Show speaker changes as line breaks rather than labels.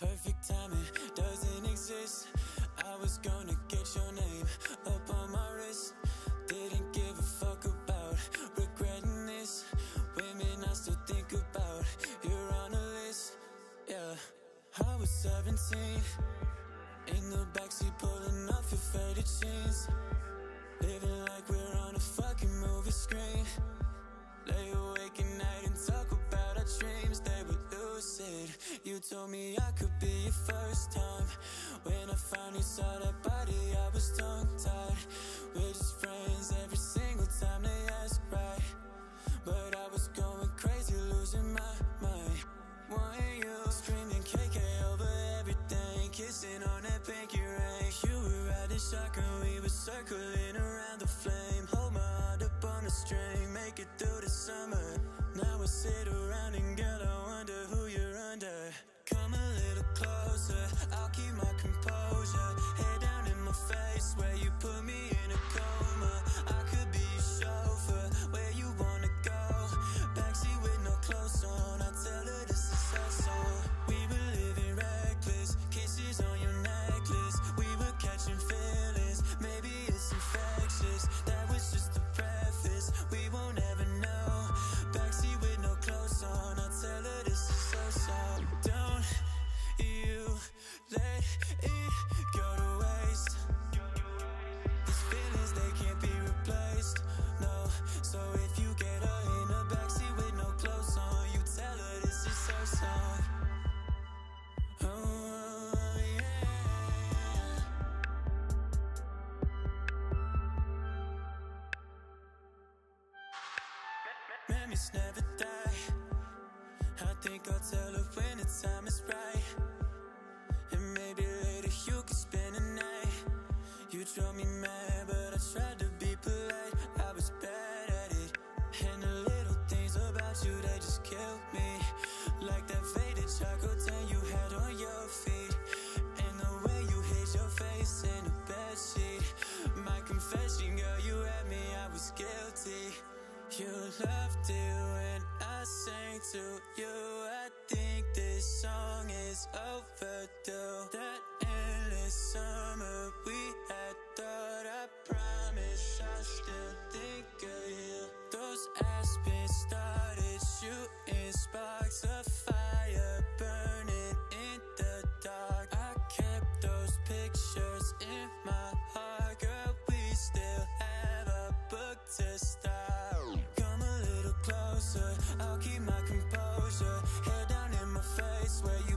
Perfect timing doesn't exist. I was gonna get your name up on my wrist. Didn't give a fuck about regretting this. Women I still think about, you're on the list. Yeah, I was 17, in the backseat pulling off your faded jeans, living like we're on a fucking movie screen. Lay awake at night and talk about our dreams, they were lucid. You told me I could be your first time. When I finally saw that body, I was tongue-tied. We're just friends every single time they ask, right? But I was going crazy, losing my mind. Wanting you, screaming KK over everything, kissing on that pinky ring. You were riding shotgun, we were circling around the flame. Hold my heart up on a string, make it through the summer. Now I sit around and girl, I wonder who you're under. Come a little closer, I'll keep my composure. Head down in my face, where you put me in a coma. I could be your chauffeur, where you wanna go. Backseat with no clothes on, I tell her this is her song. We were living reckless, kisses on your necklace. We were catching feelings, maybe it's infectious. That was just the preface, we won't ever know. Backseat with no clothes on, I tell her this is her song. Don't you let it go to waste. These feelings, they can't be replaced, no. So if you get her in the backseat with no clothes on, you tell her this is her song. Oh yeah. Memories never die. I think I'll tell her when the time is right. And maybe later you could spend the night. You drove me mad, but I tried to be polite. I was bad at it, and the little things about you, they just killed me. Like that faded chocolate tan you had on your feet, and the way you hid your face in the bedsheet. My confession, girl, you had me, I was guilty. You loved it when I sang to you. I think this song is overdue. That endless summer we had, thought, I promise I still think of you. Those aspens started shooting sparks, a fire burning in the dark. I kept those pictures in my heart, girl, we still have a book to start. I'll keep my composure, head down in my face, where you